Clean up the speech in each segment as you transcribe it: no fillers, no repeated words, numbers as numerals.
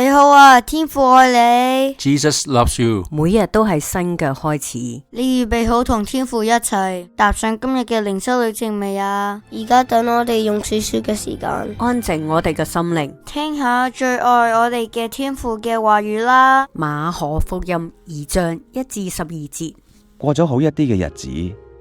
你好啊，天父愛你。 Jesus loves you。 每日都係新嘅開始。你預備好同天父一齊踏上今日嘅靈修旅程未啊？而家等我哋用少少嘅時間，安靜我哋嘅心靈。聽下最愛我哋嘅天父嘅話語啦。馬可福音2章1至12節。過咗好一啲嘅日子，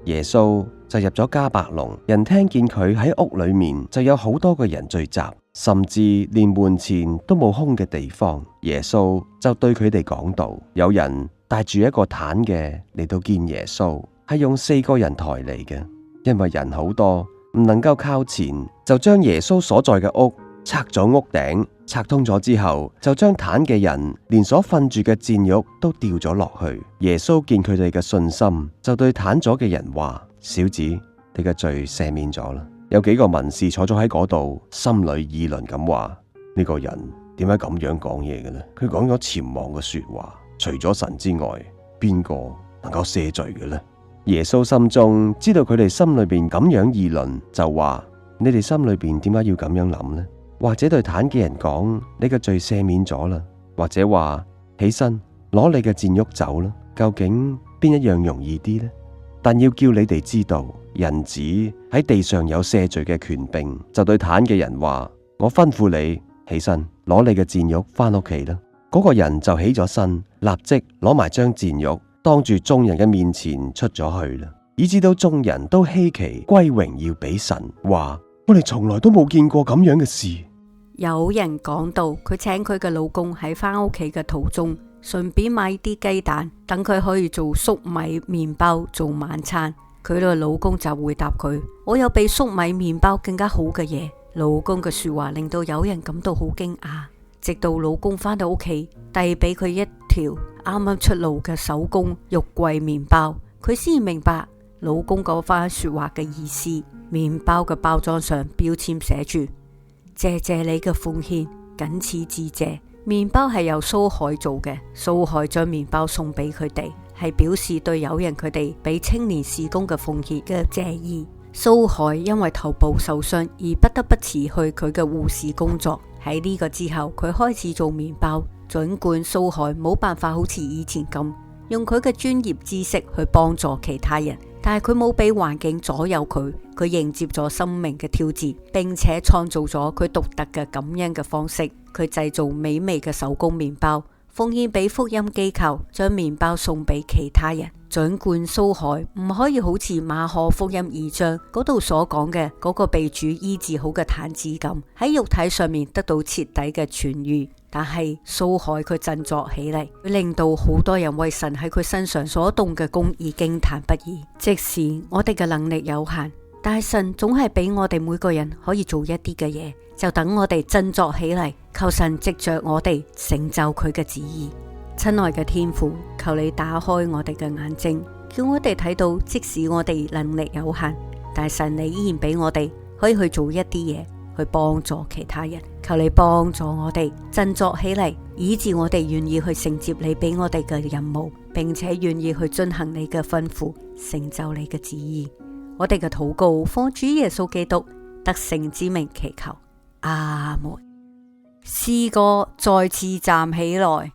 耶穌就入咗迦百農，人聽見佢喺屋裏面，就有好多個人聚集，甚至連門前都冇空嘅地方。耶穌就對佢哋講道。有人帶住一個癱嘅嚟到見耶穌，係用4個人抬嚟嘅，因為人好多，唔能夠靠前，就將耶穌所在嘅屋拆咗屋頂，拆通咗之後，就將癱嘅人連所瞓住嘅墊褥都掉咗落去。耶穌見佢哋嘅信心，就對癱咗嘅人話：小子，你嘅罪赦免咗啦。有幾個文士坐咗喺嗰度，心裏議論咁話：呢個人點解咁樣講嘢嘅呢？佢講咗僭妄嘅說話，除咗神之外，邊個能夠赦罪嘅呢？耶穌心中知道佢哋心裏邊咁樣議論，就話：你哋心裏邊點解要咁樣諗呢？或者對癱嘅人講：你嘅罪赦免咗啦，或者話：起身攞你嘅墊褥走啦。究竟邊一樣容易啲呢？但要叫你哋知道，人子喺地上有赦罪嘅權柄。就對癱嘅人話：我吩咐你起身攞你嘅墊褥翻屋企啦。嗰個人就起咗身，立即攞埋張墊褥，當住眾人嘅面前出咗去啦。以致到眾人都稀奇，歸榮耀俾神，話：我哋從來都冇見過咁樣嘅事。有人講到佢請佢嘅老公喺返屋企嘅途中，順便買啲雞蛋，等佢可以做粟米麵包做晚餐。佢嘅老公就回答佢：我有比粟米麵包更加好嘅嘢。老公嘅說話令到有人感到好驚訝，直到老公返到屋企，遞俾佢一條啱啱出爐嘅手工肉桂麵包，佢先明白老公嗰番說話嘅意思。麵包嘅包裝上標籤寫住：謝謝你嘅奉獻，僅此致謝。麵包係由蘇海做嘅，蘇海將麵包送俾佢哋，係表示對友人佢哋俾青年事工嘅奉獻嘅謝意。蘇海因為頭部受傷而不得不辭去佢嘅護士工作。喺呢個之後，佢開始做麵包。儘管蘇海冇辦法好似以前咁用佢嘅專業知識去幫助其他人，但係佢冇俾環境左右佢，佢迎接咗生命嘅挑戰，並且創造咗佢獨特嘅感恩嘅方式。佢製造美味嘅手工麵包，奉獻俾福音機構，將麵包送俾其他人。儘管蘇海唔可以好似馬可福音2章嗰度所講嘅嗰個被主醫治好嘅癱子咁，喺肉體上面得到徹底嘅痊癒，但係蘇海佢振作起嚟，佢令到好多人為神喺佢身上所動嘅工而驚嘆不已。即使我哋嘅能力有限，但係神總係俾我哋每個人可以做一啲嘅嘢，就等我哋振作起嚟，求神藉着我哋成就佢嘅旨意。親愛嘅天父，求你打開我哋嘅眼睛，叫我哋睇到，即使我哋能力有限，但係神你依然俾我哋可以去做一啲嘢，去幫助其他人。求你幫助我哋振作起嚟，以致我哋願意去承接你俾我哋嘅任務，並且願意去遵行你嘅吩咐，成就你嘅旨意。我哋嘅禱告奉主耶穌基督得勝之名祈求，阿門。詩歌再次站起來。